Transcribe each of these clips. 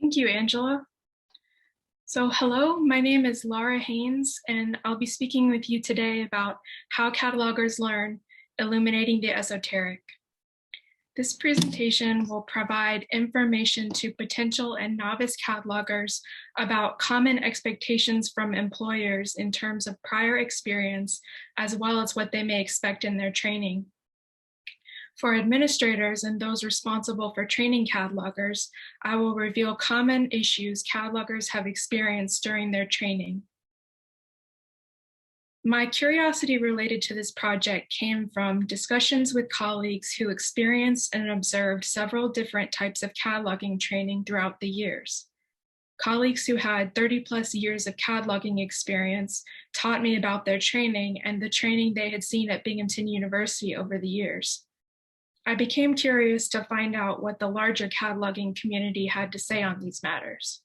Thank you, Angela. So hello, my name is Laura Haynes, and I'll be speaking with you today about how catalogers learn, illuminating the esoteric. This presentation will provide information to potential and novice catalogers about common expectations from employers in terms of prior experience, as well as what they may expect in their training. For administrators and those responsible for training catalogers, I will reveal common issues catalogers have experienced during their training. My curiosity related to this project came from discussions with colleagues who experienced and observed several different types of cataloging training throughout the years. Colleagues who had 30+ years of cataloging experience taught me about their training and the training they had seen at Binghamton University over the years. I became curious to find out what the larger cataloging community had to say on these matters.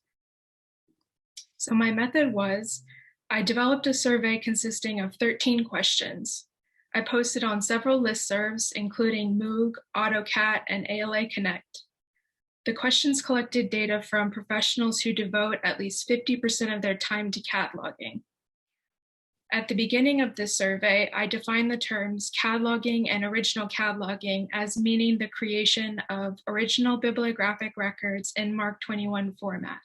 So my method was, I developed a survey consisting of 13 questions. I posted on several listservs, including Moog, AutoCAT, and ALA Connect. The questions collected data from professionals who devote at least 50% of their time to cataloging. At the beginning of this survey, I defined the terms cataloging and original cataloging as meaning the creation of original bibliographic records in MARC 21 format.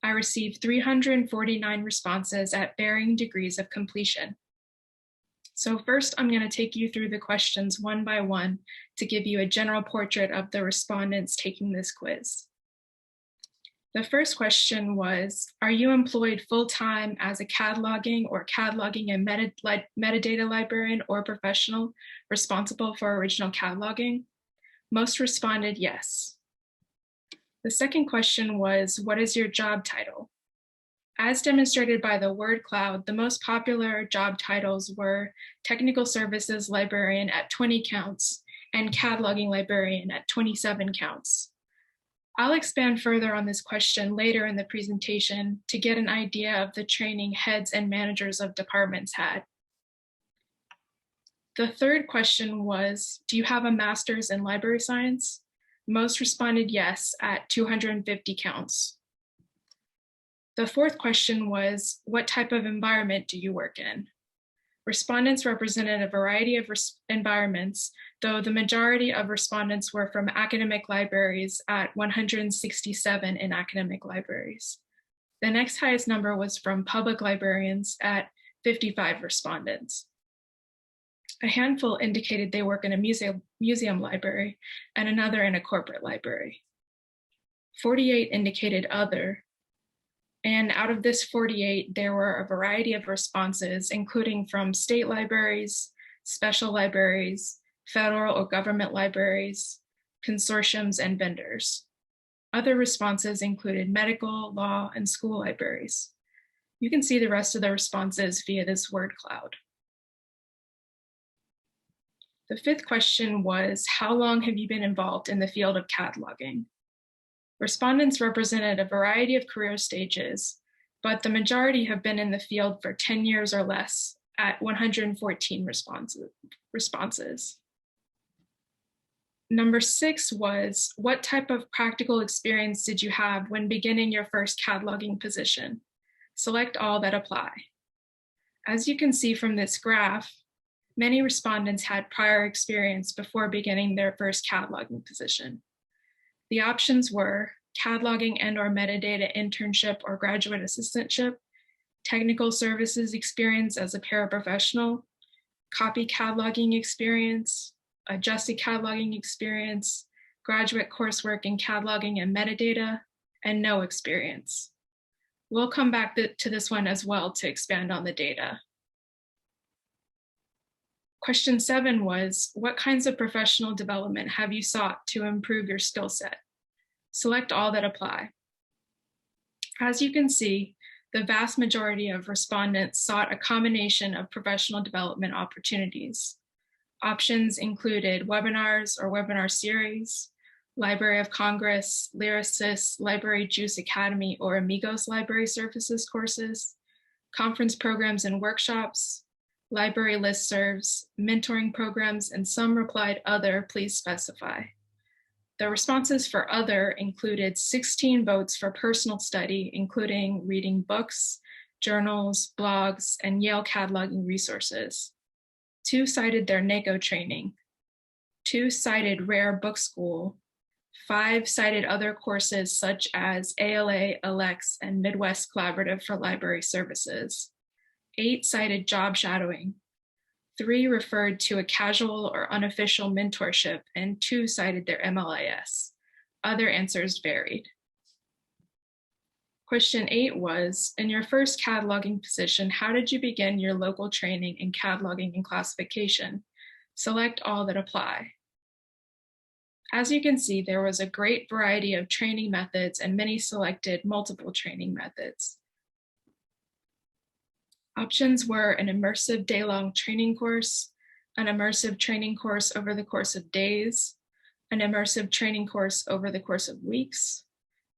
I received 349 responses at varying degrees of completion. So first, I'm going to take you through the questions one by one to give you a general portrait of the respondents taking this quiz. The first question was, are you employed full-time as a cataloging or cataloging and metadata librarian or professional responsible for original cataloging? Most responded yes. The second question was, what is your job title? As demonstrated by the word cloud, the most popular job titles were Technical Services Librarian at 20 counts and Cataloging Librarian at 27 counts. I'll expand further on this question later in the presentation to get an idea of the training heads and managers of departments had. The third question was, do you have a master's in library science? Most responded yes at 250 counts. The fourth question was, what type of environment do you work in? Respondents represented a variety of environments, though the majority of respondents were from academic libraries at 167 in academic libraries. The next highest number was from public librarians at 55 respondents. A handful indicated they work in a museum library and another in a corporate library. 48 indicated other. And out of this 48, there were a variety of responses, including from state libraries, special libraries, federal or government libraries, consortiums, and vendors. Other responses included medical, law, and school libraries. You can see the rest of the responses via this word cloud. The fifth question was, how long have you been involved in the field of cataloging? Respondents represented a variety of career stages, but the majority have been in the field for 10 years or less at 114 responses. Number 6 was, what type of practical experience did you have when beginning your first cataloging position? Select all that apply. As you can see from this graph, many respondents had prior experience before beginning their first cataloging position. The options were cataloging and/or metadata internship or graduate assistantship, technical services experience as a paraprofessional, copy cataloging experience, adjusted cataloging experience, graduate coursework in cataloging and metadata, and no experience. We'll come back to this one as well to expand on the data. Question 7 was, what kinds of professional development have you sought to improve your skill set? Select all that apply. As you can see, the vast majority of respondents sought a combination of professional development opportunities. Options included webinars or webinar series, Library of Congress, Lyrasis, Library Juice Academy, or Amigos Library Services courses, conference programs and workshops, library listservs, mentoring programs, and some replied other, please specify. The responses for other included 16 votes for personal study, including reading books, journals, blogs, and Yale cataloging resources. 2 cited their NACO training. 2 cited Rare Book School. 5 cited other courses such as ALA, ALEX, and Midwest Collaborative for Library Services. 8 cited job shadowing. 3 referred to a casual or unofficial mentorship, and 2 cited their MLIS. Other answers varied. Question 8 was, in your first cataloging position, how did you begin your local training in cataloging and classification? Select all that apply. As you can see, there was a great variety of training methods and many selected multiple training methods. Options were an immersive day-long training course, an immersive training course over the course of days, an immersive training course over the course of weeks,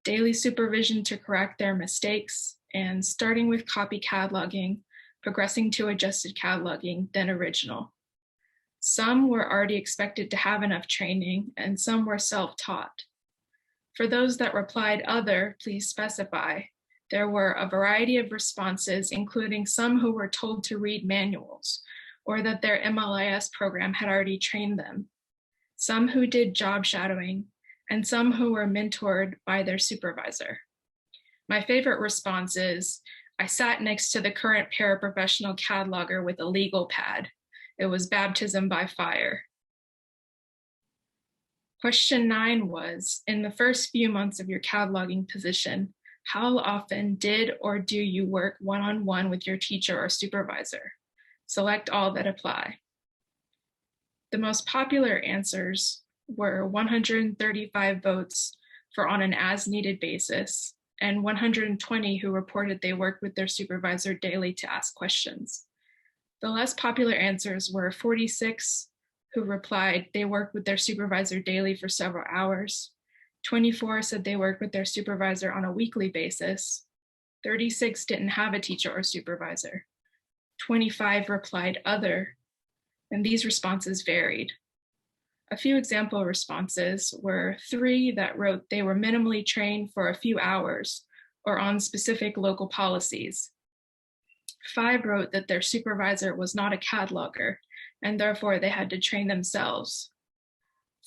daily supervision to correct their mistakes, and starting with copy cataloging, progressing to adjusted cataloging, then original. Some were already expected to have enough training, and some were self-taught. For those that replied other, please specify. There were a variety of responses, including some who were told to read manuals, or that their MLIS program had already trained them, some who did job shadowing, and some who were mentored by their supervisor. My favorite response is, I sat next to the current paraprofessional cataloger with a legal pad. It was baptism by fire. Question 9 was, in the first few months of your cataloging position, how often did or do you work one-on-one with your teacher or supervisor? Select all that apply. The most popular answers were 135 votes for on an as-needed basis, and 120 who reported they worked with their supervisor daily to ask questions. The less popular answers were 46 who replied they worked with their supervisor daily for several hours, 24 said they worked with their supervisor on a weekly basis, 36 didn't have a teacher or supervisor, 25 replied other, and these responses varied. A few example responses were 3 that wrote they were minimally trained for a few hours or on specific local policies. 5 wrote that their supervisor was not a cataloger and therefore they had to train themselves.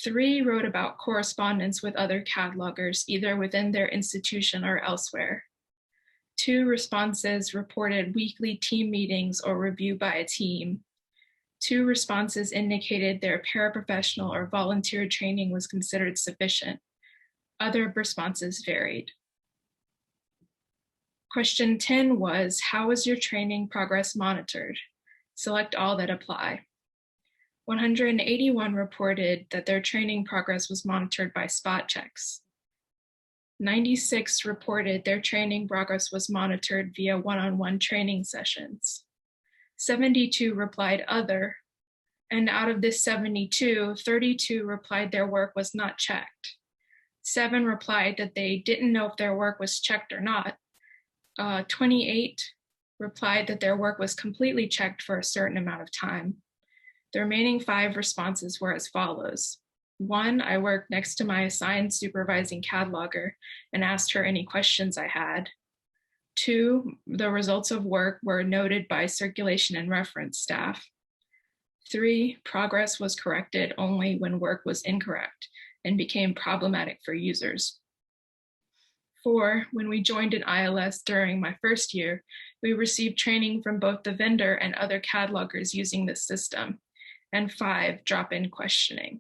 3 wrote about correspondence with other catalogers, either within their institution or elsewhere. 2 responses reported weekly team meetings or review by a team. 2 responses indicated their paraprofessional or volunteer training was considered sufficient. Other responses varied. Question 10 was, how was your training progress monitored? Select all that apply. 181 reported that their training progress was monitored by spot checks. 96 reported their training progress was monitored via one-on-one training sessions. 72 replied other, and out of this 72, 32 replied their work was not checked. 7 replied that they didn't know if their work was checked or not. 28 replied that their work was completely checked for a certain amount of time. The remaining 5 responses were as follows. 1, I worked next to my assigned supervising cataloger and asked her any questions I had. 2, the results of work were noted by circulation and reference staff. 3, progress was corrected only when work was incorrect and became problematic for users. 4, when we joined an ILS during my first year, we received training from both the vendor and other catalogers using this system. And 5, drop-in questioning.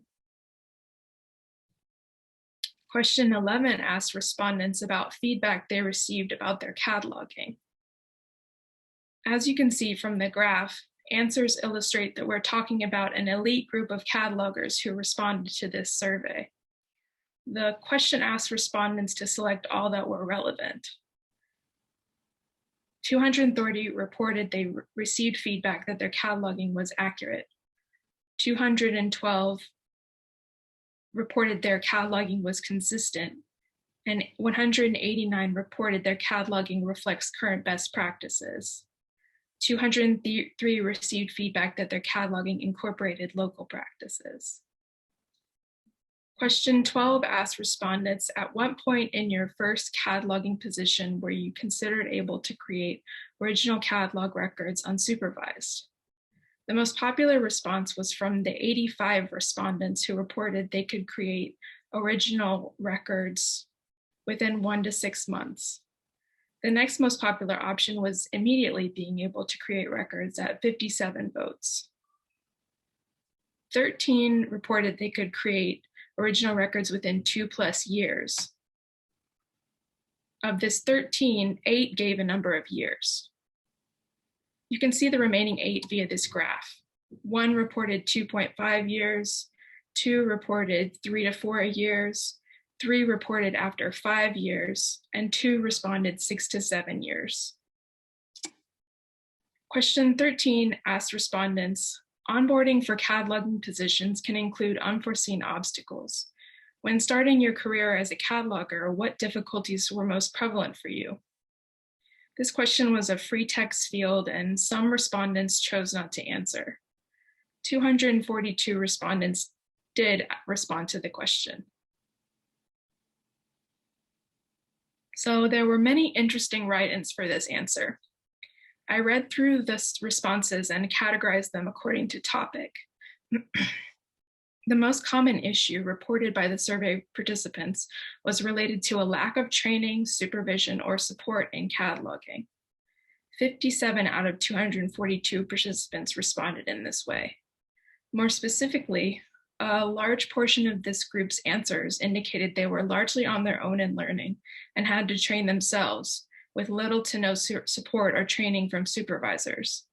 Question 11 asked respondents about feedback they received about their cataloging. As you can see from the graph, answers illustrate that we're talking about an elite group of catalogers who responded to this survey. The question asked respondents to select all that were relevant. 230 reported they received feedback that their cataloging was accurate. 212 reported their cataloging was consistent, and 189 reported their cataloging reflects current best practices. 203 received feedback that their cataloging incorporated local practices. Question 12 asked respondents, at what point in your first cataloging position were you considered able to create original catalog records unsupervised? The most popular response was from the 85 respondents who reported they could create original records within 1 to 6 months. The next most popular option was immediately being able to create records at 57 votes. 13 reported they could create original records within 2+ years. Of this 13, 8 gave a number of years. You can see the remaining 8 via this graph. 1 reported 2.5 years, 2 reported 3 to 4 years, 3 reported after 5 years, and 2 responded 6 to 7 years. Question 13 asked respondents, onboarding for cataloging positions can include unforeseen obstacles. When starting your career as a cataloger, what difficulties were most prevalent for you? This question was a free text field, and some respondents chose not to answer. 242 respondents did respond to the question. So there were many interesting write-ins for this answer. I read through the responses and categorized them according to topic. The most common issue reported by the survey participants was related to a lack of training, supervision, or support in cataloging. 57 out of 242 participants responded in this way. More specifically, a large portion of this group's answers indicated they were largely on their own in learning and had to train themselves, with little to no support or training from supervisors.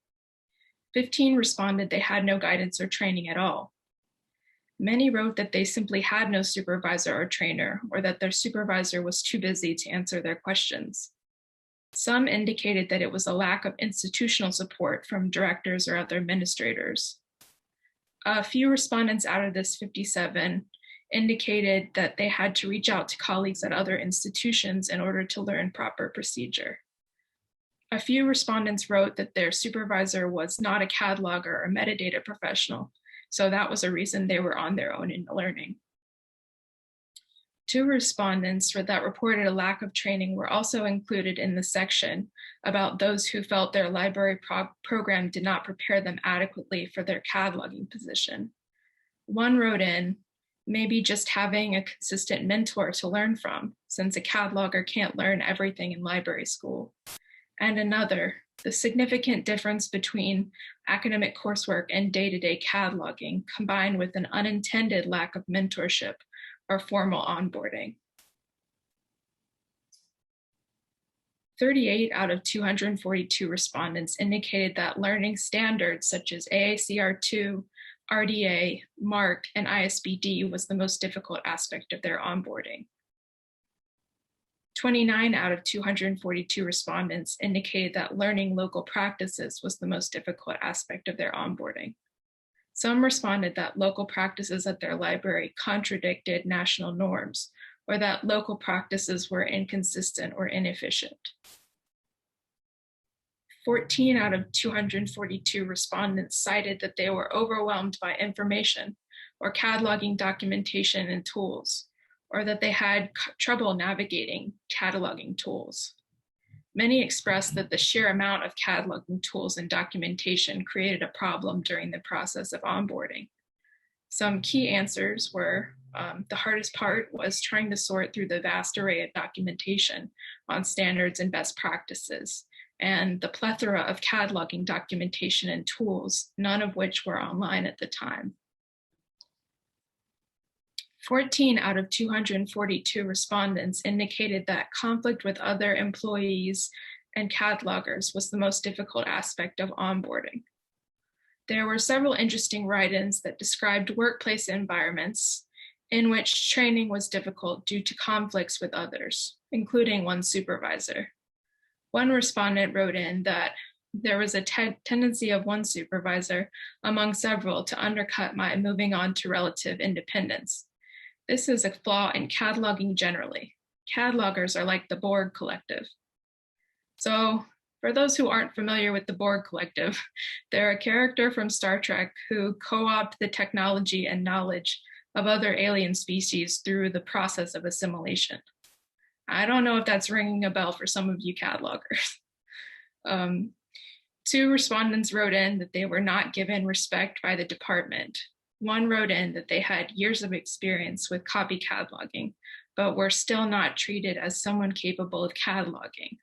15 responded they had no guidance or training at all. Many wrote that they simply had no supervisor or trainer, or that their supervisor was too busy to answer their questions. Some indicated that it was a lack of institutional support from directors or other administrators. A few respondents out of this 57 indicated that they had to reach out to colleagues at other institutions in order to learn proper procedure. A few respondents wrote that their supervisor was not a cataloger or metadata professional, so that was a reason they were on their own in learning. 2 respondents that reported a lack of training were also included in the section about those who felt their library program did not prepare them adequately for their cataloging position. 1 wrote in, maybe just having a consistent mentor to learn from, since a cataloger can't learn everything in library school. And another, the significant difference between academic coursework and day-to-day cataloging, combined with an unintended lack of mentorship or formal onboarding. 38 out of 242 respondents indicated that learning standards such as AACR2, RDA, MARC, and ISBD was the most difficult aspect of their onboarding. 29 out of 242 respondents indicated that learning local practices was the most difficult aspect of their onboarding. Some responded that local practices at their library contradicted national norms, or that local practices were inconsistent or inefficient. 14 out of 242 respondents cited that they were overwhelmed by information or cataloging documentation and tools, or that they had trouble navigating cataloging tools. Many expressed that the sheer amount of cataloging tools and documentation created a problem during the process of onboarding. Some key answers were, the hardest part was trying to sort through the vast array of documentation on standards and best practices, and the plethora of cataloging documentation and tools, none of which were online at the time. 14 out of 242 respondents indicated that conflict with other employees and catalogers was the most difficult aspect of onboarding. There were several interesting write-ins that described workplace environments in which training was difficult due to conflicts with others, including one supervisor. One respondent wrote in that there was a tendency of one supervisor among several to undercut my moving on to relative independence. This is a flaw in cataloging generally. Catalogers are like the Borg Collective. So for those who aren't familiar with the Borg Collective, they're a character from Star Trek who co-opt the technology and knowledge of other alien species through the process of assimilation. I don't know if that's ringing a bell for some of you catalogers. 2 respondents wrote in that they were not given respect by the department. 1 wrote in that they had years of experience with copy cataloging, but were still not treated as someone capable of cataloging.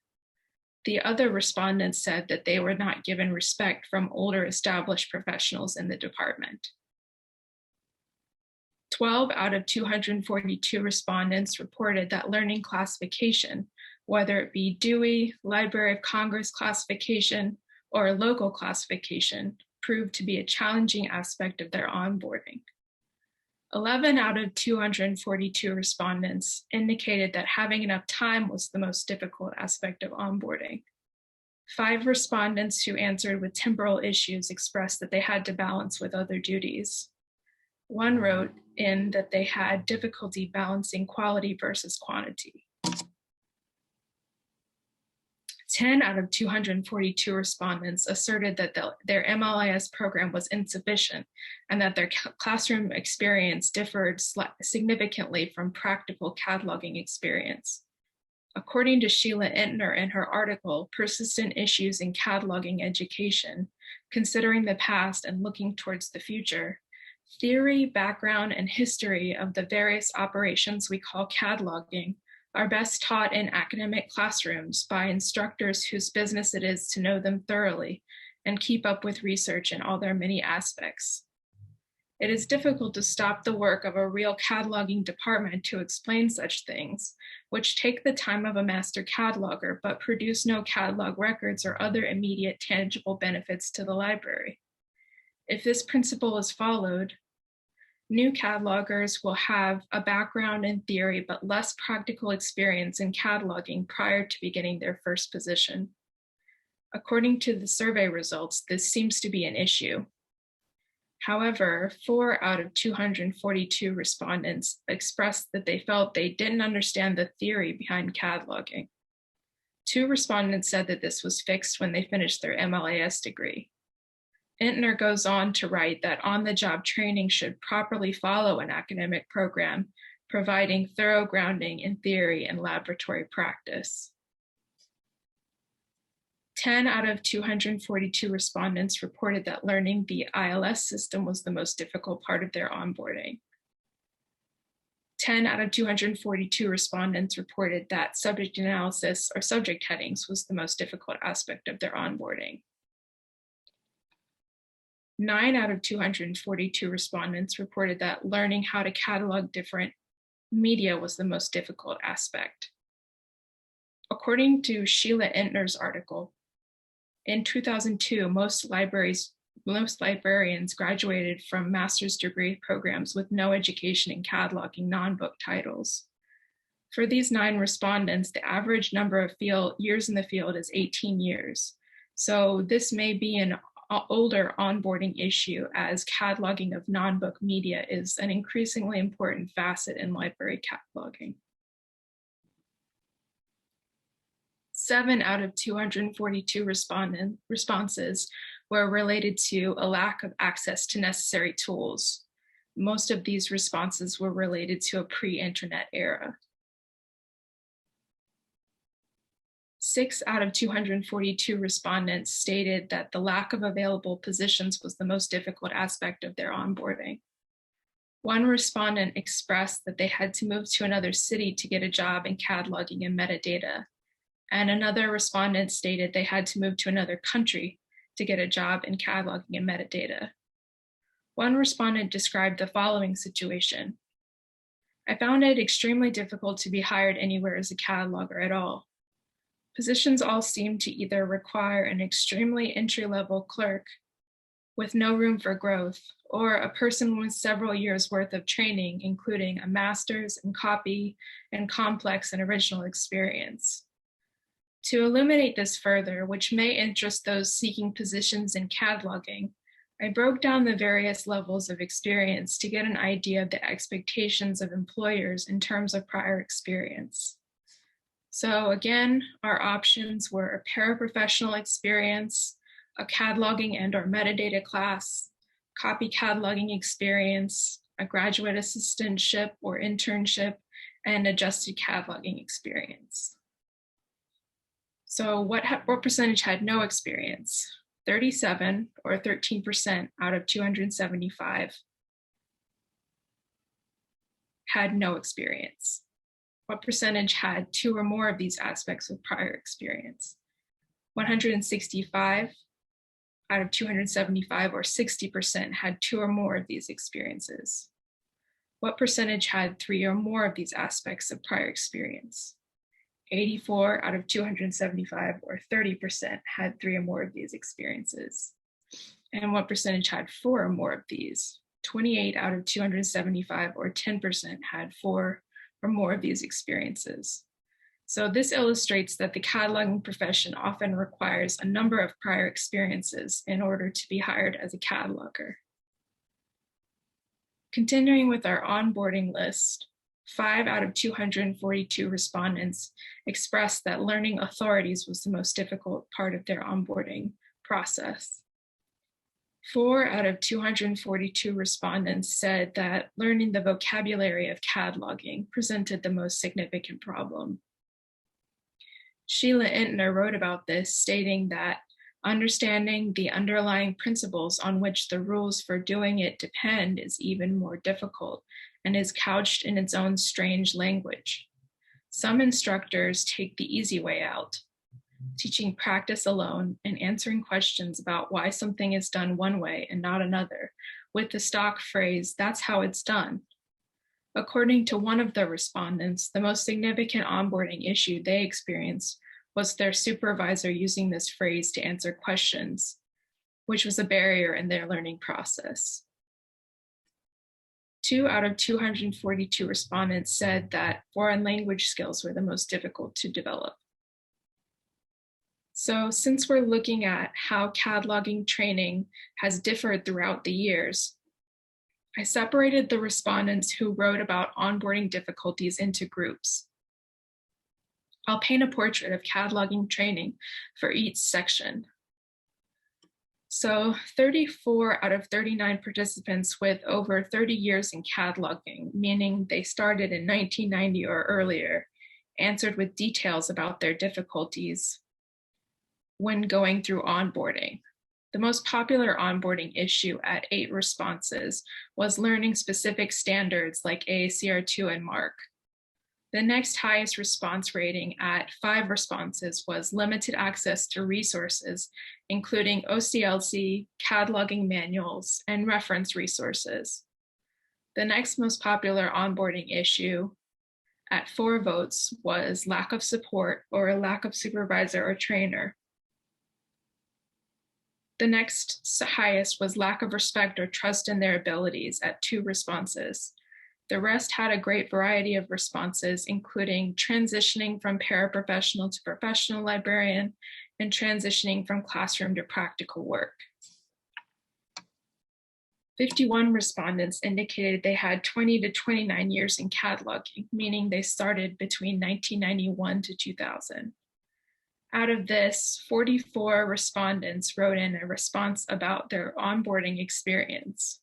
The other respondents said that they were not given respect from older established professionals in the department. 12 out of 242 respondents reported that learning classification, whether it be Dewey, Library of Congress classification, or local classification, proved to be a challenging aspect of their onboarding. 11 out of 242 respondents indicated that having enough time was the most difficult aspect of onboarding. 5 respondents who answered with temporal issues expressed that they had to balance with other duties. 1 wrote in that they had difficulty balancing quality versus quantity. 10 out of 242 respondents asserted that their MLIS program was insufficient and that their classroom experience differed significantly from practical cataloging experience. According to Sheila Entner in her article, Persistent Issues in Cataloging Education, Considering the Past and Looking Towards the Future, theory, background, and history of the various operations we call cataloging are best taught in academic classrooms by instructors whose business it is to know them thoroughly and keep up with research in all their many aspects. It is difficult to stop the work of a real cataloging department to explain such things, which take the time of a master cataloger but produce no catalog records or other immediate tangible benefits to the library. If this principle is followed, new catalogers will have a background in theory but less practical experience in cataloging prior to beginning their first position. According to the survey results, this seems to be an issue. However, 4 out of 242 respondents expressed that they felt they didn't understand the theory behind cataloging. 2 respondents said that this was fixed when they finished their MLIS degree. Entner goes on to write that on-the-job training should properly follow an academic program, providing thorough grounding in theory and laboratory practice. 10 out of 242 respondents reported that learning the ILS system was the most difficult part of their onboarding. 10 out of 242 respondents reported that subject analysis or subject headings was the most difficult aspect of their onboarding. 9 out of 242 respondents reported that learning how to catalog different media was the most difficult aspect. According to Sheila Entner's article, in 2002, most librarians graduated from master's degree programs with no education in cataloging non-book titles. For these 9 respondents, the average number of years in the field is 18 years. So this may be an older onboarding issue, as cataloging of non-book media is an increasingly important facet in library cataloging. 7 out of 242 responses were related to a lack of access to necessary tools. Most of these responses were related to a pre-internet era. 6 out of 242 respondents stated that the lack of available positions was the most difficult aspect of their onboarding. 1 respondent expressed that they had to move to another city to get a job in cataloging and metadata, and another respondent stated they had to move to another country to get a job in cataloging and metadata. 1 respondent described the following situation: "I found it extremely difficult to be hired anywhere as a cataloger at all. Positions all seem to either require an extremely entry-level clerk with no room for growth, or a person with several years worth of training, including a master's in copy and complex and original experience." To illuminate this further, which may interest those seeking positions in cataloging, I broke down the various levels of experience to get an idea of the expectations of employers in terms of prior experience. So again, our options were a paraprofessional experience, a cataloging and/or metadata class, copy cataloging experience, a graduate assistantship or internship, and adjusted cataloging experience. So what percentage had no experience? 37 or 13% out of 275 had no experience. What percentage had 2 or more of these aspects of prior experience? 165 out of 275 or 60% had 2 or more of these experiences. What percentage had 3 or more of these aspects of prior experience? 84 out of 275 or 30% had 3 or more of these experiences. And what percentage had 4 or more of these? 28 out of 275 or 10% had 4 or more of these experiences. So this illustrates that the cataloging profession often requires a number of prior experiences in order to be hired as a cataloger. Continuing with our onboarding list, 5 out of 242 respondents expressed that learning authorities was the most difficult part of their onboarding process. 4 out of 242 respondents said that learning the vocabulary of cataloging presented the most significant problem. Sheila Entner wrote about this, stating that understanding the underlying principles on which the rules for doing it depend is even more difficult and is couched in its own strange language. Some instructors take the easy way out, teaching practice alone and answering questions about why something is done one way and not another, with the stock phrase, "That's how it's done." According to one of the respondents, the most significant onboarding issue they experienced was their supervisor using this phrase to answer questions, which was a barrier in their learning process. 2 out of 242 respondents said that foreign language skills were the most difficult to develop. So since we're looking at how cataloging training has differed throughout the years, I separated the respondents who wrote about onboarding difficulties into groups. I'll paint a portrait of cataloging training for each section. So 34 out of 39 participants with over 30 years in cataloging, meaning they started in 1990 or earlier, answered with details about their difficulties when going through onboarding. The most popular onboarding issue at 8 responses was learning specific standards like AACR2 and MARC. The next highest response rating at 5 responses was limited access to resources, including OCLC, cataloging manuals, and reference resources. The next most popular onboarding issue at 4 votes was lack of support or a lack of supervisor or trainer. The next highest was lack of respect or trust in their abilities at 2 responses. The rest had a great variety of responses, including transitioning from paraprofessional to professional librarian and transitioning from classroom to practical work. 51 respondents indicated they had 20 to 29 years in cataloging, meaning they started between 1991 to 2000. Out of this, 44 respondents wrote in a response about their onboarding experience.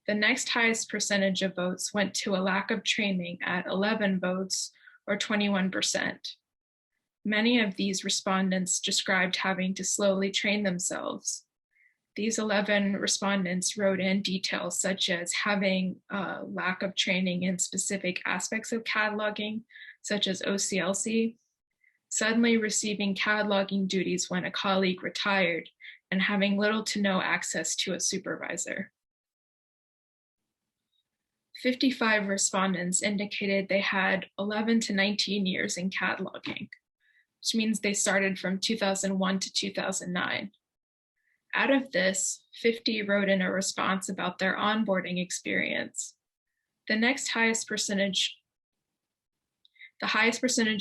The next highest percentage of votes went to a lack of training at 11 votes, or 21%. Many of these respondents described having to slowly train themselves. These 11 respondents wrote in details such as having a lack of training in specific aspects of cataloging, such as OCLC, suddenly receiving cataloging duties when a colleague retired, and having little to no access to a supervisor. 55 respondents indicated they had 11 to 19 years in cataloging, which means they started from 2001 to 2009. Out of this, 50 wrote in a response about their onboarding experience. The highest percentage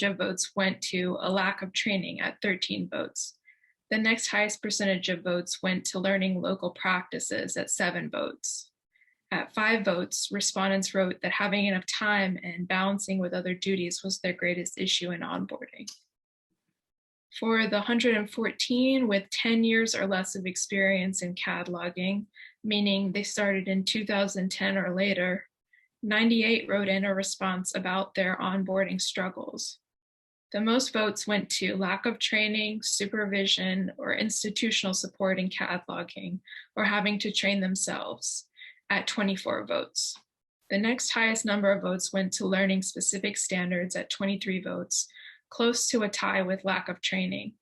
of votes went to a lack of training at 13 votes. The next highest percentage of votes went to learning local practices at 7 votes. At 5 votes, respondents wrote that having enough time and balancing with other duties was their greatest issue in onboarding. For the 114 with 10 years or less of experience in cataloging, meaning they started in 2010 or later, 98 wrote in a response about their onboarding struggles. The most votes went to lack of training, supervision, or institutional support in cataloging, or having to train themselves at 24 votes. The next highest number of votes went to learning specific standards at 23 votes, close to a tie with lack of training.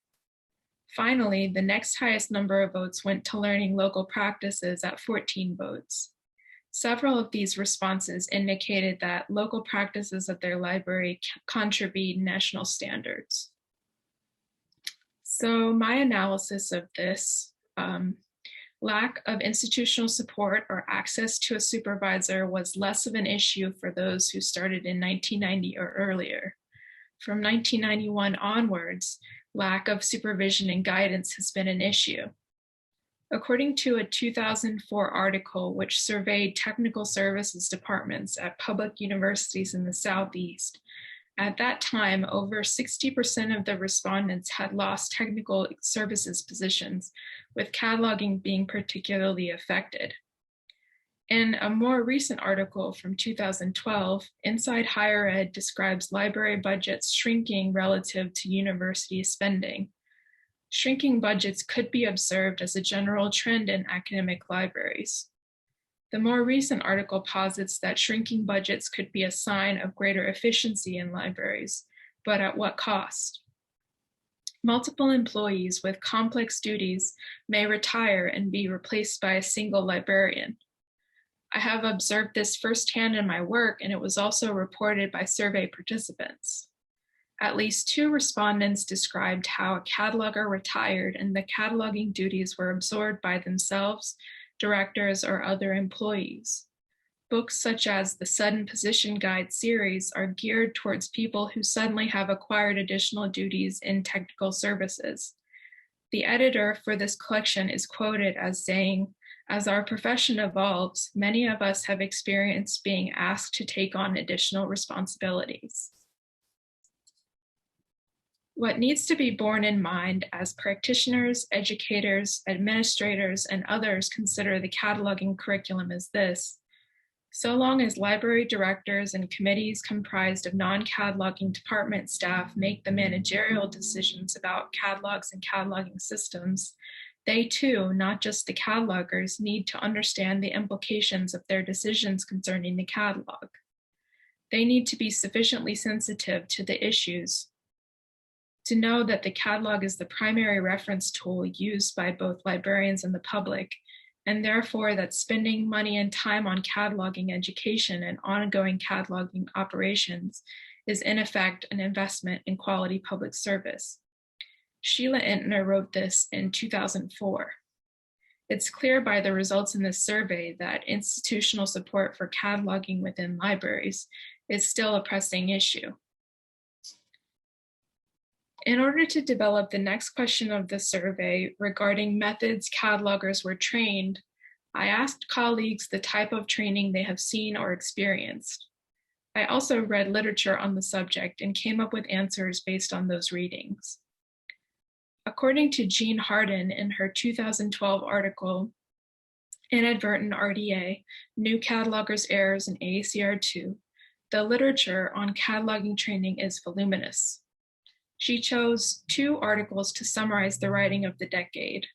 Finally, the next highest number of votes went to learning local practices at 14 votes. Several of these responses indicated that local practices of their library contravene national standards. So my analysis of this, lack of institutional support or access to a supervisor was less of an issue for those who started in 1990 or earlier. From 1991 onwards, lack of supervision and guidance has been an issue. According to a 2004 article which surveyed technical services departments at public universities in the Southeast, at that time, over 60% of the respondents had lost technical services positions, with cataloging being particularly affected. In a more recent article from 2012, Inside Higher Ed describes library budgets shrinking relative to university spending. Shrinking budgets could be observed as a general trend in academic libraries. The more recent article posits that shrinking budgets could be a sign of greater efficiency in libraries, but at what cost? Multiple employees with complex duties may retire and be replaced by a single librarian. I have observed this firsthand in my work, and it was also reported by survey participants. At least 2 respondents described how a cataloger retired and the cataloging duties were absorbed by themselves, directors, or other employees. Books such as the Sudden Position Guide series are geared towards people who suddenly have acquired additional duties in technical services. The editor for this collection is quoted as saying, "As our profession evolves, many of us have experienced being asked to take on additional responsibilities." What needs to be borne in mind as practitioners, educators, administrators, and others consider the cataloging curriculum is this: so long as library directors and committees comprised of non-cataloging department staff make the managerial decisions about catalogs and cataloging systems, they too, not just the catalogers, need to understand the implications of their decisions concerning the catalog. They need to be sufficiently sensitive to the issues to know that the catalog is the primary reference tool used by both librarians and the public, and therefore that spending money and time on cataloging education and ongoing cataloging operations is in effect an investment in quality public service. Sheila Entner wrote this in 2004. It's clear by the results in this survey that institutional support for cataloging within libraries is still a pressing issue. In order to develop the next question of the survey regarding methods catalogers were trained, I asked colleagues the type of training they have seen or experienced. I also read literature on the subject and came up with answers based on those readings. According to Jean Harden in her 2012 article, Inadvertent RDA, New Catalogers' Errors in AACR2, the literature on cataloging training is voluminous. She chose 2 articles to summarize the writing of the decade: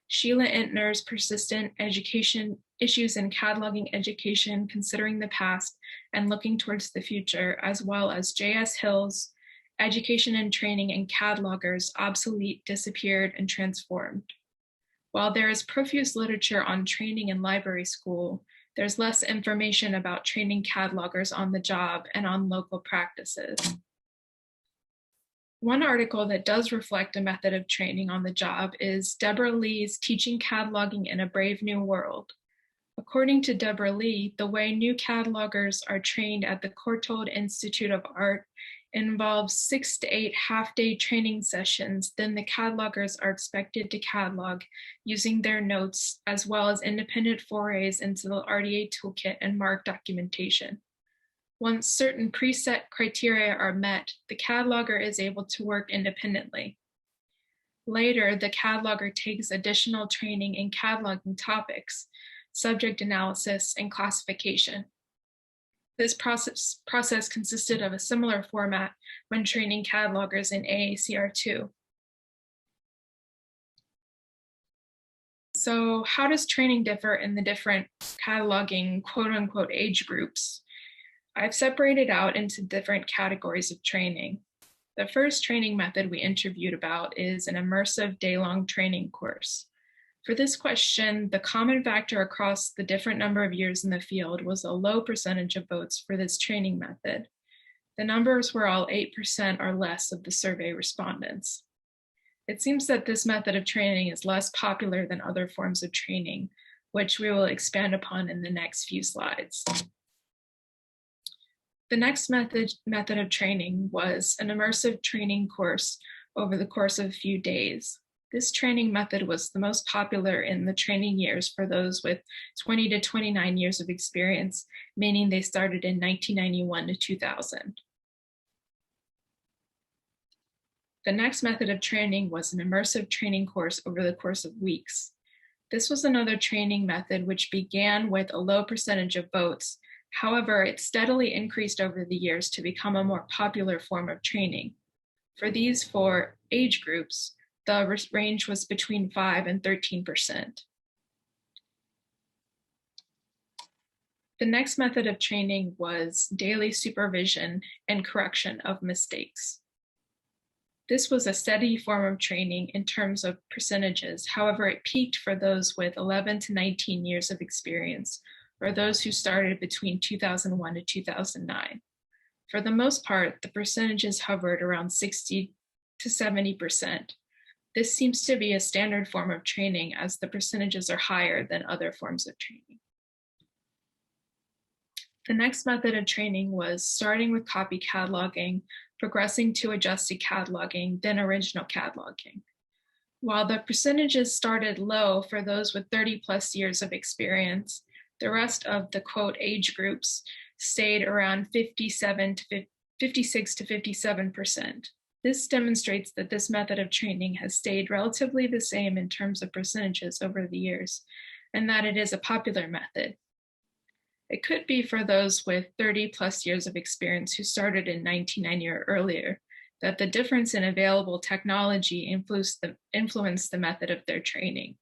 Sheila Entner's Persistent Education Issues in Cataloging Education, Considering the Past and Looking Towards the Future, as well as J.S. Hill's Education and Training in Catalogers, Obsolete, Disappeared, and Transformed. While there is profuse literature on training in library school, there's less information about training catalogers on the job and on local practices. One article that does reflect a method of training on the job is Deborah Lee's Teaching Cataloging in a Brave New World. According to Deborah Lee, the way new catalogers are trained at the Courtauld Institute of Art involves 6 to 8 half-day training sessions. Then the catalogers are expected to catalog using their notes, as well as independent forays into the RDA toolkit and MARC documentation. Once certain preset criteria are met, the cataloger is able to work independently. Later, the cataloger takes additional training in cataloging topics, subject analysis, and classification. This process consisted of a similar format when training catalogers in AACR2. So how does training differ in the different cataloging quote-unquote age groups? I've separated out into different categories of training. The first training method we interviewed about is an immersive day-long training course. For this question, the common factor across the different number of years in the field was a low percentage of votes for this training method. The numbers were all 8% or less of the survey respondents. It seems that this method of training is less popular than other forms of training, which we will expand upon in the next few slides. The next method of training was an immersive training course over the course of a few days. This training method was the most popular in the training years for those with 20 to 29 years of experience, meaning they started in 1991 to 2000. The next method of training was an immersive training course over the course of weeks. This was another training method which began with a low percentage of votes. However, it steadily increased over the years to become a more popular form of training. For these four age groups, the range was between 5 and 13%. The next method of training was daily supervision and correction of mistakes. This was a steady form of training in terms of percentages. However, it peaked for those with 11 to 19 years of experience, or those who started between 2001 to 2009. For the most part, the percentages hovered around 60 to 70%. This seems to be a standard form of training as the percentages are higher than other forms of training. The next method of training was starting with copy cataloging, progressing to adjusted cataloging, then original cataloging. While the percentages started low for those with 30 plus years of experience, the rest of the quote age groups stayed around 56 to 57%. This demonstrates that this method of training has stayed relatively the same in terms of percentages over the years, and that it is a popular method. It could be for those with 30 plus years of experience who started in 1990 or earlier, that the difference in available technology influenced the method of their training.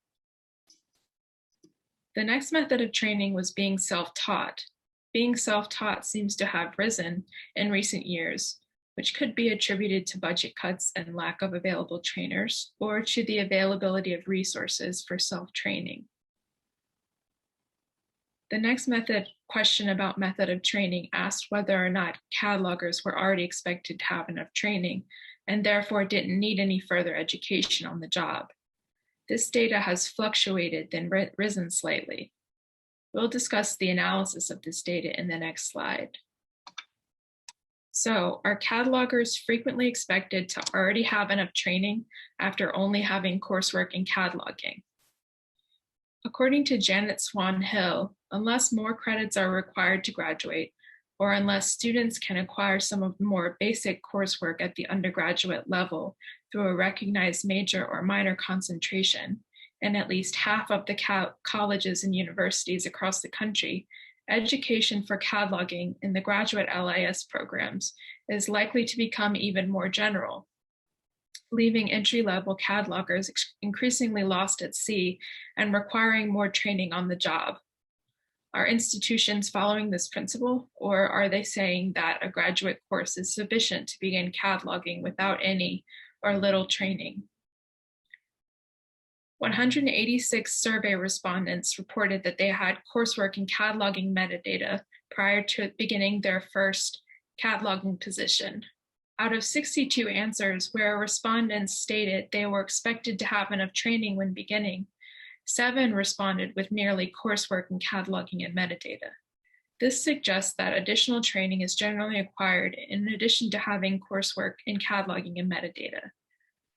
The next method of training was being self-taught. Being self-taught seems to have risen in recent years, which could be attributed to budget cuts and lack of available trainers, or to the availability of resources for self-training. The next question about method of training asked whether or not catalogers were already expected to have enough training and therefore didn't need any further education on the job. This data has fluctuated, then risen slightly. We'll discuss the analysis of this data in the next slide. So, are catalogers frequently expected to already have enough training after only having coursework in cataloging? According to Janet Swan-Hill, unless more credits are required to graduate, or unless students can acquire some of the more basic coursework at the undergraduate level through a recognized major or minor concentration, in at least half of the colleges and universities across the country, education for cataloging in the graduate LIS programs is likely to become even more general, leaving entry-level catalogers increasingly lost at sea and requiring more training on the job. Are institutions following this principle, or are they saying that a graduate course is sufficient to begin cataloging without any or little training? 186 survey respondents reported that they had coursework in cataloging metadata prior to beginning their first cataloging position. Out of 62 answers where respondents stated they were expected to have enough training when beginning, 7 responded with merely coursework in cataloging and metadata. This suggests that additional training is generally acquired in addition to having coursework in cataloging and metadata.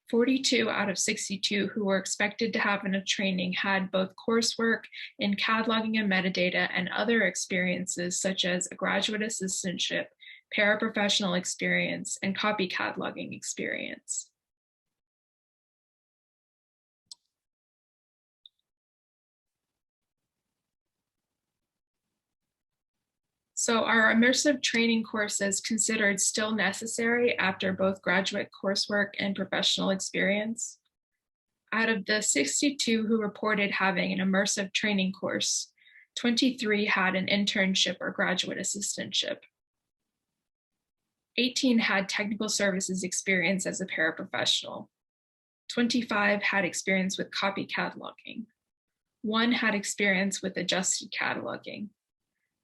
42 out of 62 who were expected to have enough training had both coursework in cataloging and metadata and other experiences such as a graduate assistantship, paraprofessional experience, and copy cataloging experience. So are immersive training courses considered still necessary after both graduate coursework and professional experience? Out of the 62 who reported having an immersive training course, 23 had an internship or graduate assistantship. 18 had technical services experience as a paraprofessional. 25 had experience with copy cataloging. 1 had experience with adjusted cataloging.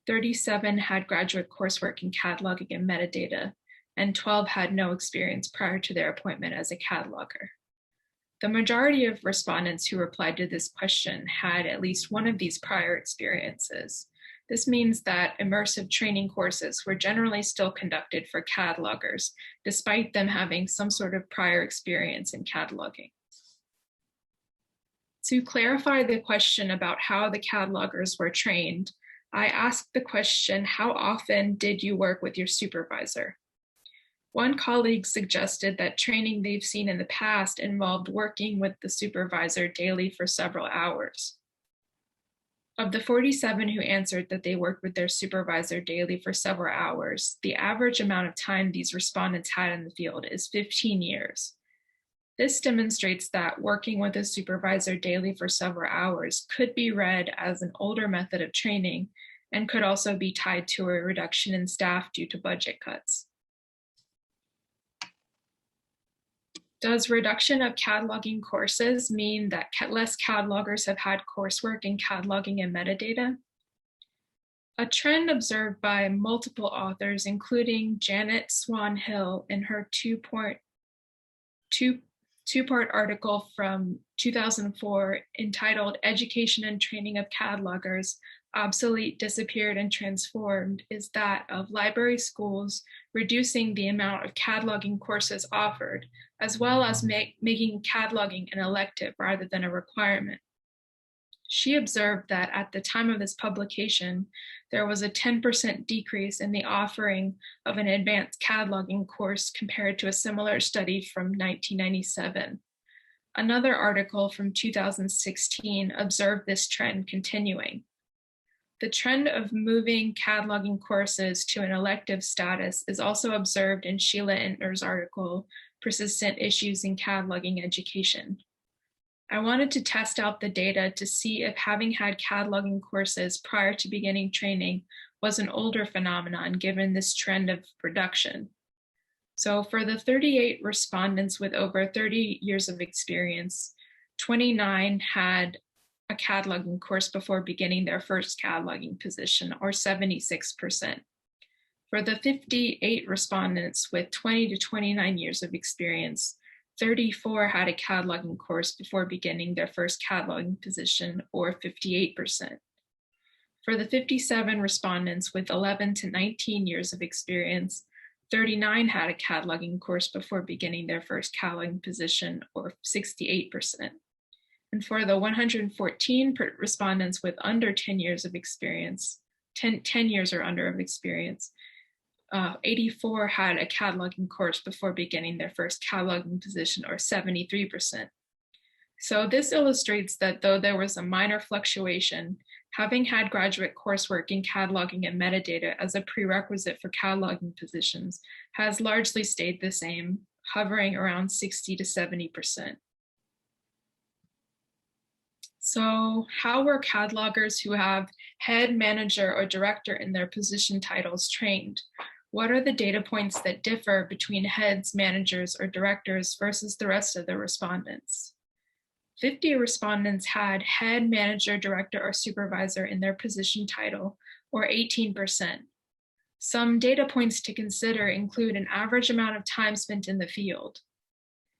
37 had graduate coursework in cataloging and metadata, and 12 had no experience prior to their appointment as a cataloger. The majority of respondents who replied to this question had at least one of these prior experiences. This means that immersive training courses were generally still conducted for catalogers, despite them having some sort of prior experience in cataloging. To clarify the question about how the catalogers were trained, I asked the question, how often did you work with your supervisor? One colleague suggested that training they've seen in the past involved working with the supervisor daily for several hours. Of the 47 who answered that they worked with their supervisor daily for several hours, the average amount of time these respondents had in the field is 15 years. This demonstrates that working with a supervisor daily for several hours could be read as an older method of training and could also be tied to a reduction in staff due to budget cuts. Does reduction of cataloging courses mean that less catalogers have had coursework in cataloging and metadata? A trend observed by multiple authors, including Janet Swan-Hill in her two-part article from 2004 entitled Education and Training of Catalogers, Obsolete, Disappeared, and Transformed, is that of library schools reducing the amount of cataloging courses offered, as well as making cataloging an elective rather than a requirement. She observed that at the time of this publication, there was a 10% decrease in the offering of an advanced cataloging course compared to a similar study from 1997. Another article from 2016 observed this trend continuing. The trend of moving cataloging courses to an elective status is also observed in Sheila Intner's article, Persistent Issues in Cataloging Education. I wanted to test out the data to see if having had cataloging courses prior to beginning training was an older phenomenon given this trend of reduction. So for the 38 respondents with over 30 years of experience, 29 had a cataloging course before beginning their first cataloging position, or 76%. For the 58 respondents with 20 to 29 years of experience, 34 had a cataloging course before beginning their first cataloging position, or 58%. For the 57 respondents with 11 to 19 years of experience, 39 had a cataloging course before beginning their first cataloging position, or 68%. And for the 114 respondents with under 10 years of experience, 10 years or under of experience, 84 had a cataloging course before beginning their first cataloging position, or 73%. So this illustrates that though there was a minor fluctuation, having had graduate coursework in cataloging and metadata as a prerequisite for cataloging positions has largely stayed the same, hovering around 60 to 70%. So how were catalogers who have head, manager, or director in their position titles trained? What are the data points that differ between heads, managers, or directors versus the rest of the respondents? 50 respondents had head, manager, director, or supervisor in their position title, or 18%. Some data points to consider include an average amount of time spent in the field.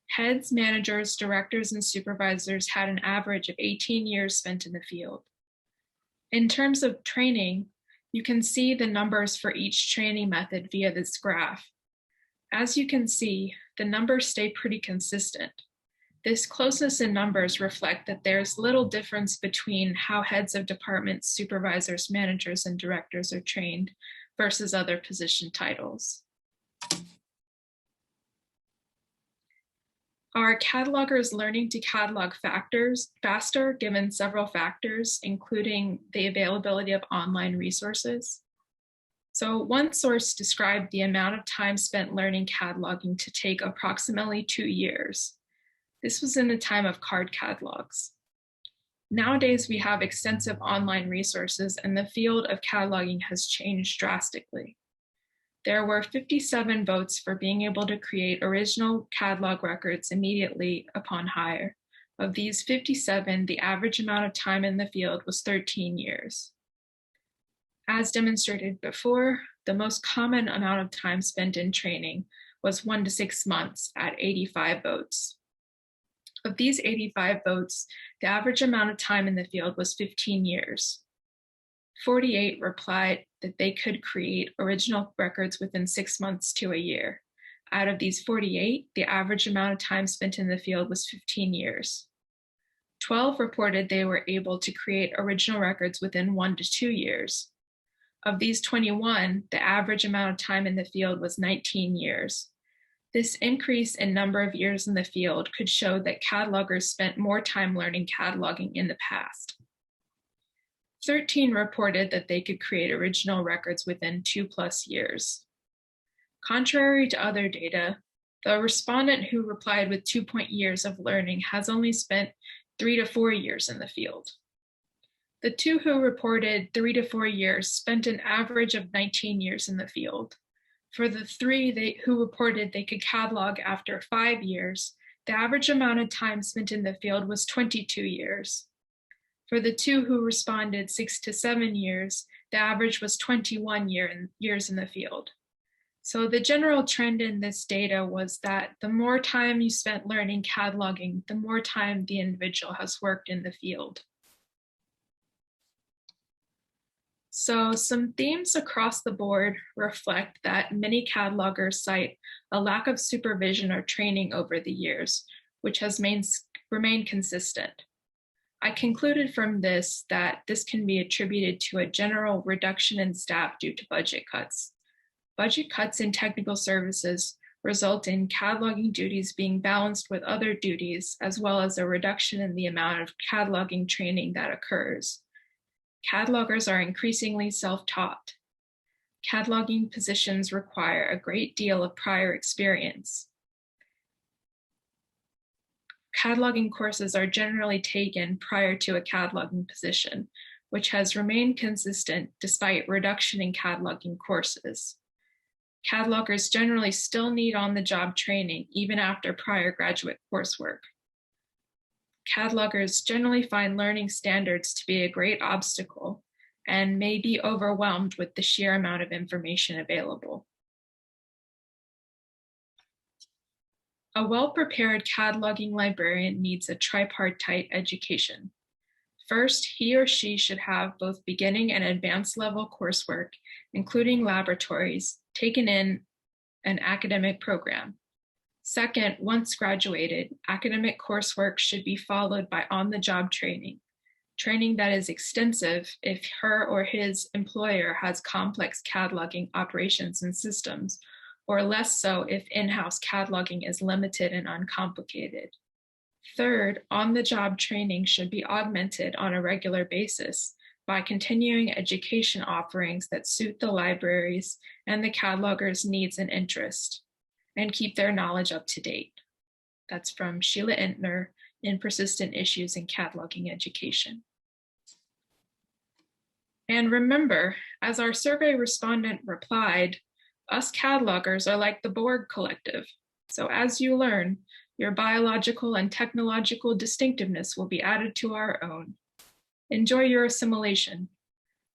Heads, managers, directors, and supervisors had an average of 18 years spent in the field. In terms of training, you can see the numbers for each training method via this graph. As you can see, the numbers stay pretty consistent. This closeness in numbers reflect that there's little difference between how heads of departments, supervisors, managers, and directors are trained versus other position titles. Are catalogers learning to catalog faster given several factors, including the availability of online resources? So one source described the amount of time spent learning cataloging to take approximately 2 years. This was in the time of card catalogs. Nowadays, we have extensive online resources and the field of cataloging has changed drastically. There were 57 votes for being able to create original catalog records immediately upon hire. Of these 57, the average amount of time in the field was 13 years. As demonstrated before, the most common amount of time spent in training was 1 to 6 months at 85 votes. Of these 85 votes, the average amount of time in the field was 15 years. 48 replied that they could create original records within 6 months to a year. Out of these 48, the average amount of time spent in the field was 15 years. 12 reported they were able to create original records within 1 to 2 years. Of these 21, the average amount of time in the field was 19 years. This increase in number of years in the field could show that catalogers spent more time learning cataloging in the past. 13 reported that they could create original records within 2+ years. Contrary to other data, the respondent who replied with 2 years of learning has only spent 3 to 4 years in the field. The 2 who reported 3 to 4 years spent an average of 19 years in the field. For the 3 who reported they could catalog after 5 years, the average amount of time spent in the field was 22 years. For the 2 who responded 6 to 7 years, the average was 21 years in the field. So the general trend in this data was that the more time you spent learning cataloging, the more time the individual has worked in the field. So some themes across the board reflect that many catalogers cite a lack of supervision or training over the years, which has remained consistent. I concluded from this that this can be attributed to a general reduction in staff due to budget cuts. Budget cuts in technical services result in cataloging duties being balanced with other duties, as well as a reduction in the amount of cataloging training that occurs. Catalogers are increasingly self-taught. Cataloging positions require a great deal of prior experience. Cataloging courses are generally taken prior to a cataloging position, which has remained consistent despite reduction in cataloging courses. Catalogers generally still need on-the-job training even after prior graduate coursework. Catalogers generally find learning standards to be a great obstacle and may be overwhelmed with the sheer amount of information available. A well-prepared cataloging librarian needs a tripartite education. First, he or she should have both beginning and advanced level coursework, including laboratories, taken in an academic program. Second, once graduated, academic coursework should be followed by on-the-job training that is extensive if her or his employer has complex cataloging operations and systems, or less so if in-house cataloging is limited and uncomplicated. Third, on-the-job training should be augmented on a regular basis by continuing education offerings that suit the libraries and the catalogers' needs and interest, and keep their knowledge up to date. That's from Sheila Entner in Persistent Issues in Cataloging Education. And remember, as our survey respondent replied, us catalogers are like the Borg collective. So as you learn, your biological and technological distinctiveness will be added to our own. Enjoy your assimilation.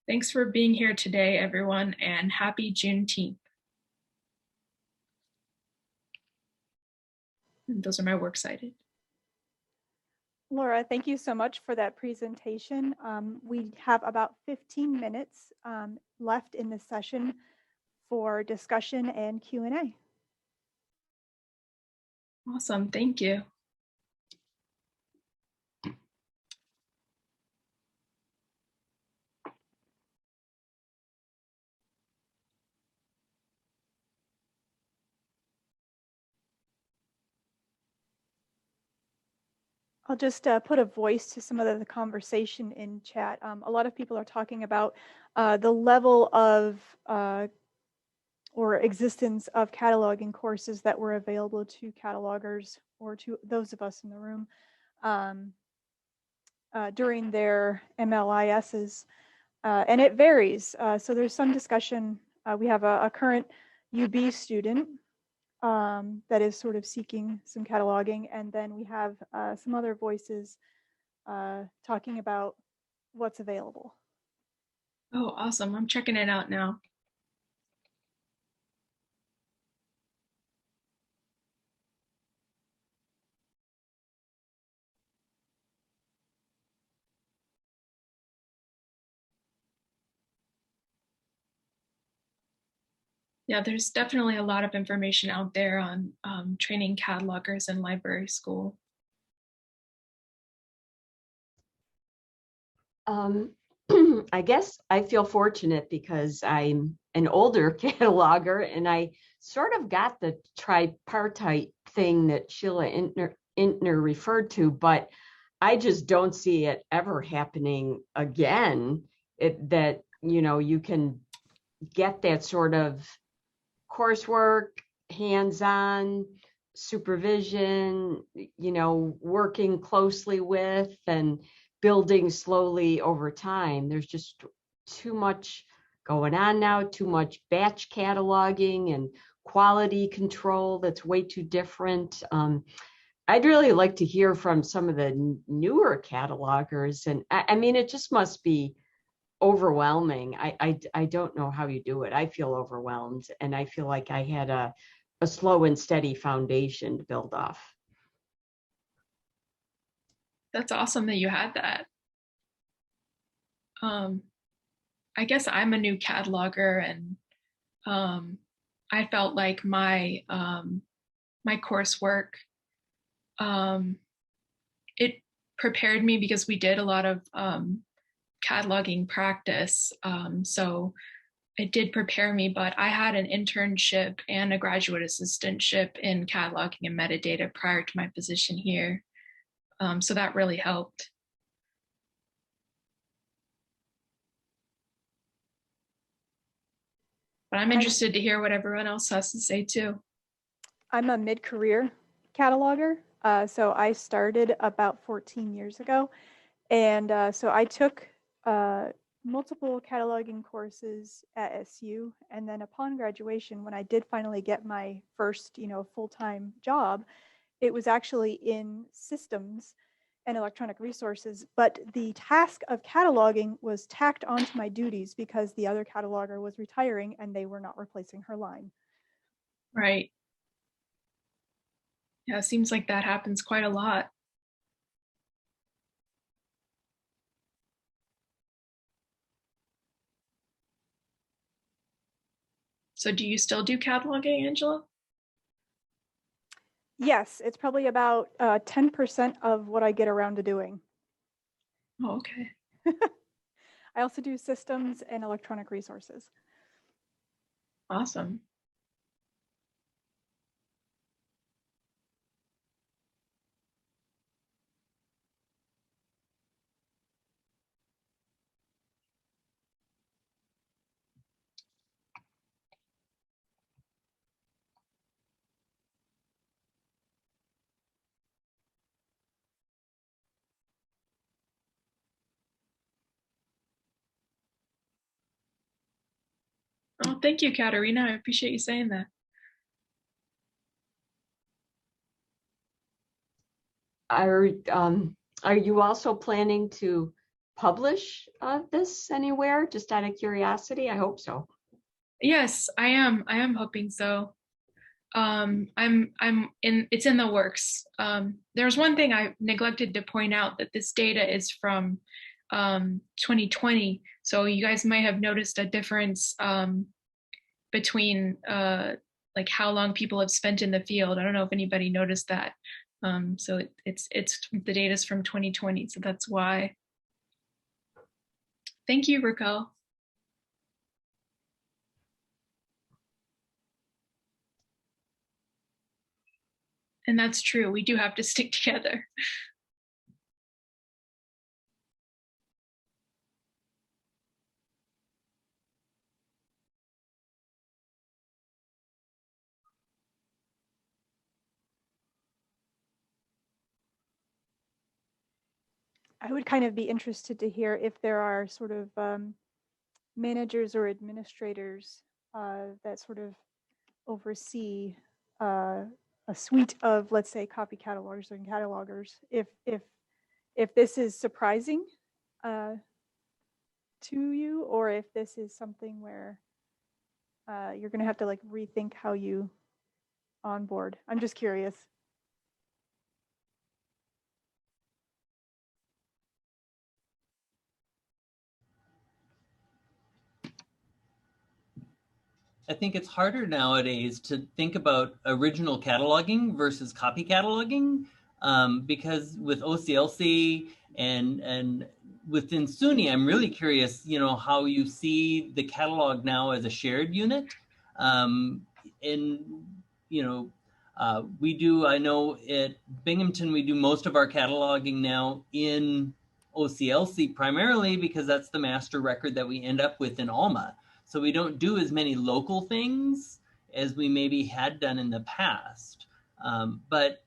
Thanks for being here today, everyone, and happy Juneteenth. And those are my works cited. Laura, thank you so much for that presentation. We have about 15 minutes left in this session for discussion and Q&A. Awesome, thank you. I'll just put a voice to some of the conversation in chat. A lot of people are talking about the level of or existence of cataloging courses that were available to catalogers or to those of us in the room during their MLISs. And it varies. So there's some discussion. We have a current UB student that is sort of seeking some cataloging. And then we have some other voices talking about what's available. Oh, awesome. I'm checking it out now. Yeah, there's definitely a lot of information out there on training catalogers in library school. I guess I feel fortunate because I'm an older cataloger and I sort of got the tripartite thing that Sheila Intner referred to, but I just don't see it ever happening again. That, you know, you can get that sort of coursework, hands-on supervision, you know, working closely with and building slowly over time. There's just too much going on now, too much batch cataloging and quality control that's way too different. I'd really like to hear from some of the newer catalogers. And I mean, it just must be overwhelming. I don't know how you do it. I feel overwhelmed, and I feel like I had a slow and steady foundation to build off. That's awesome that you had that. I guess I'm a new cataloger, and I felt like my my coursework it prepared me because we did a lot of cataloging practice. So it did prepare me, but I had an internship and a graduate assistantship in cataloging and metadata prior to my position here. So that really helped. But I'm interested to hear what everyone else has to say too. I'm a mid-career cataloger. So I started about 14 years ago. And so I took multiple cataloging courses at SU. And then upon graduation, when I did finally get my first, full-time job, it was actually in systems and electronic resources. But the task of cataloging was tacked onto my duties because the other cataloger was retiring and they were not replacing her line. Right. Yeah, it seems like that happens quite a lot. So do you still do cataloging, Angela? Yes, it's probably about 10% of what I get around to doing. Oh, okay. I also do systems and electronic resources. Awesome. Oh, thank you, Katerina. I appreciate you saying that. Are you also planning to publish this anywhere, just out of curiosity? I hope so. Yes, I am. I am hoping so. It's in the works. There's one thing I neglected to point out, that this data is from 2020. So you guys might have noticed a difference between like how long people have spent in the field. I don't know if anybody noticed that. So it's the data's from 2020, so that's why. Thank you, Raquel. And that's true. We do have to stick together. I would kind of be interested to hear if there are sort of managers or administrators that sort of oversee a suite of, let's say, copy catalogers and catalogers. If this is surprising to you, or if this is something where you're going to have to like rethink how you onboard. I'm just curious. I think it's harder nowadays to think about original cataloging versus copy cataloging, because with OCLC and within SUNY, I'm really curious, how you see the catalog now as a shared unit. We do, I know at Binghamton, we do most of our cataloging now in OCLC primarily because that's the master record that we end up with in ALMA. So we don't do as many local things as we maybe had done in the past. But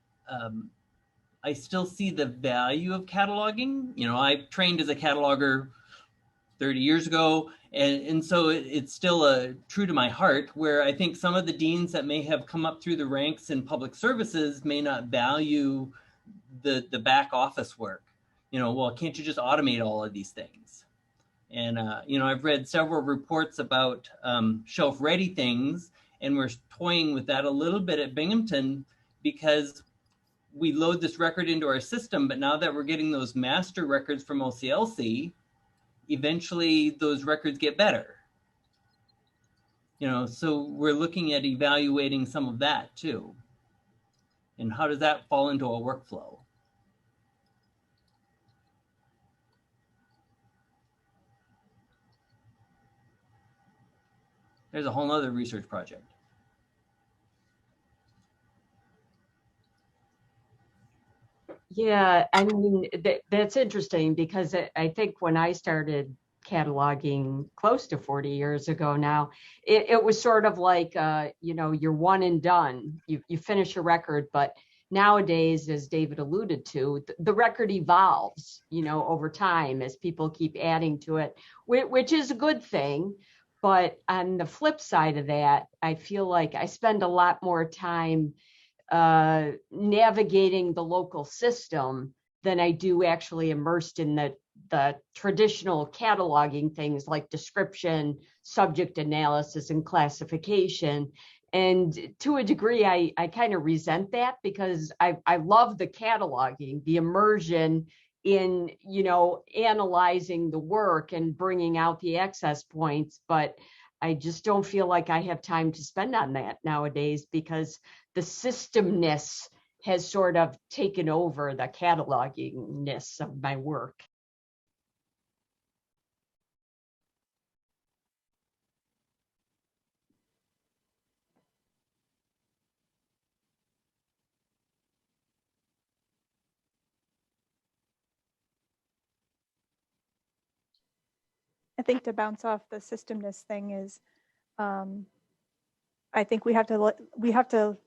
I still see the value of cataloging. I trained as a cataloger 30 years ago, and so it's still true to my heart, where I think some of the deans that may have come up through the ranks in public services may not value the back office work. Well, can't you just automate all of these things? And, I've read several reports about shelf-ready things, and we're toying with that a little bit at Binghamton because we load this record into our system, but now that we're getting those master records from OCLC, eventually those records get better. So we're looking at evaluating some of that too. And how does that fall into a workflow? There's a whole nother research project. Yeah, I mean, that's interesting because I think when I started cataloging close to 40 years ago now, it was sort of like, you're one and done. You finish a record, but nowadays, as David alluded to, the record evolves, over time as people keep adding to it, which is a good thing. But on the flip side of that, I feel like I spend a lot more time navigating the local system than I do actually immersed in the traditional cataloging things like description, subject analysis, and classification. And to a degree, I kind of resent that because I love the cataloging, the immersion in, analyzing the work and bringing out the access points. But I just don't feel like I have time to spend on that nowadays because the systemness has sort of taken over the catalogingness of my work. I think to bounce off the systemness thing is, I think we have to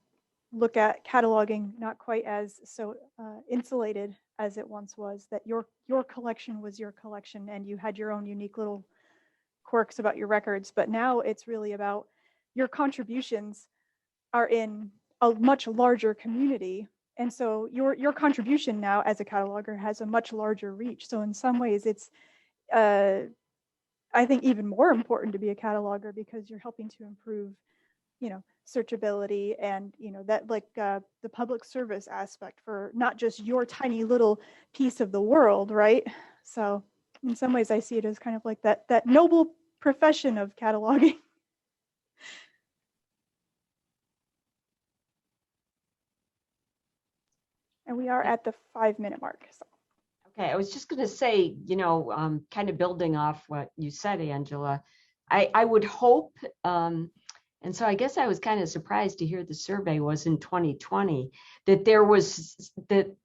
look at cataloging not quite as so insulated as it once was, that your collection was your collection and you had your own unique little quirks about your records. But now it's really about your contributions are in a much larger community. And so your contribution now as a cataloger has a much larger reach. So in some ways it's, I think, even more important to be a cataloger because you're helping to improve, searchability and, that like the public service aspect for not just your tiny little piece of the world, right? So in some ways I see it as kind of like that noble profession of cataloging. And we are at the 5-minute mark. So. Okay, I was just going to say, kind of building off what you said, Angela, I would hope, and so I guess I was kind of surprised to hear the survey was in 2020, that there was the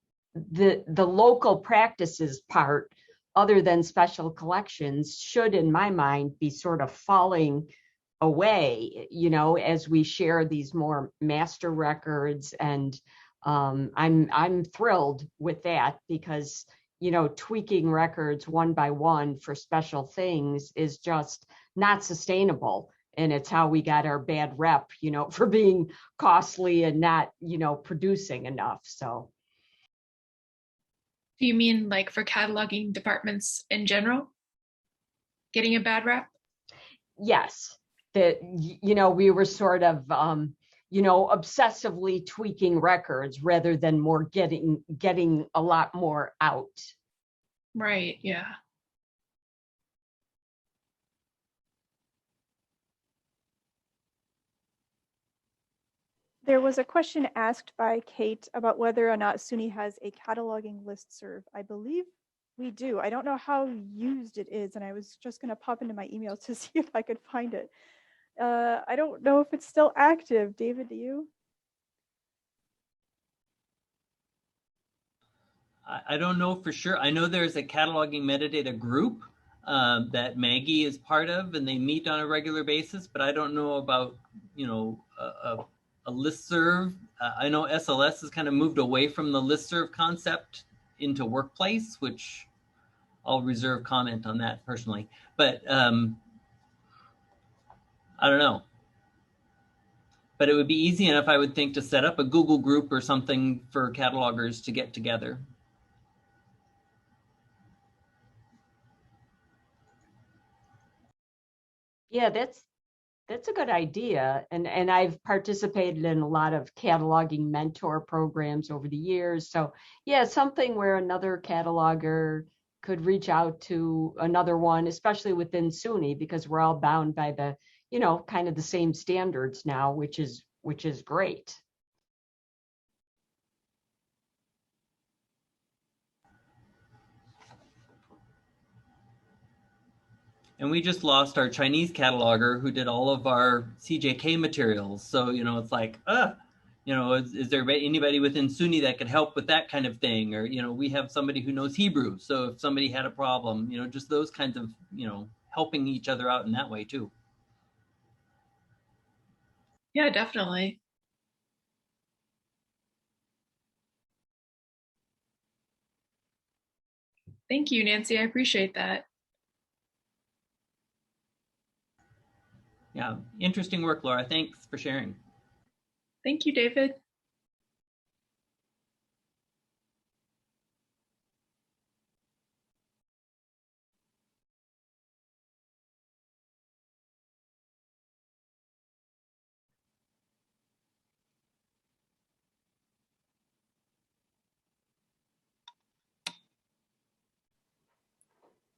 local practices part, other than special collections, should, in my mind, be sort of falling away, as we share these more master records. And I'm thrilled with that because tweaking records one by one for special things is just not sustainable. And it's how we got our bad rep, for being costly and not, producing enough. So. Do you mean like for cataloging departments in general? Getting a bad rep? Yes, that, we were sort of, obsessively tweaking records rather than more getting a lot more out. Right, yeah. There was a question asked by Kate about whether or not SUNY has a cataloging listserv. I believe we do. I don't know how used it is, and I was just going to pop into my email to see if I could find it. I don't know if it's still active. David, do you? I don't know for sure. I know there's a cataloging metadata group that Maggie is part of, and they meet on a regular basis, but I don't know about, a listserv. I know SLS has kind of moved away from the listserv concept into Workplace, which I'll reserve comment on that personally. But I don't know. But it would be easy enough, I would think, to set up a Google group or something for catalogers to get together. Yeah, that's a good idea. And I've participated in a lot of cataloging mentor programs over the years. So yeah, something where another cataloger could reach out to another one, especially within SUNY, because we're all bound by the, kind of the same standards now, which is great. And we just lost our Chinese cataloger who did all of our CJK materials. So, it's like, is there anybody within SUNY that could help with that kind of thing? Or, we have somebody who knows Hebrew. So if somebody had a problem, just those kinds of, helping each other out in that way too. Yeah, definitely. Thank you, Nancy. I appreciate that. Yeah, interesting work, Laura. Thanks for sharing. Thank you, David.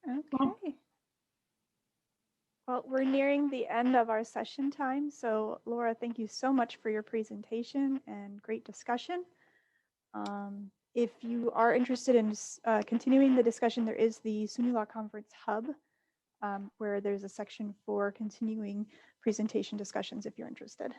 Okay. Well, we're nearing the end of our session time. So Laura, thank you so much for your presentation and great discussion. If you are interested in continuing the discussion, there is the SUNYLA Conference Hub, where there's a section for continuing presentation discussions if you're interested.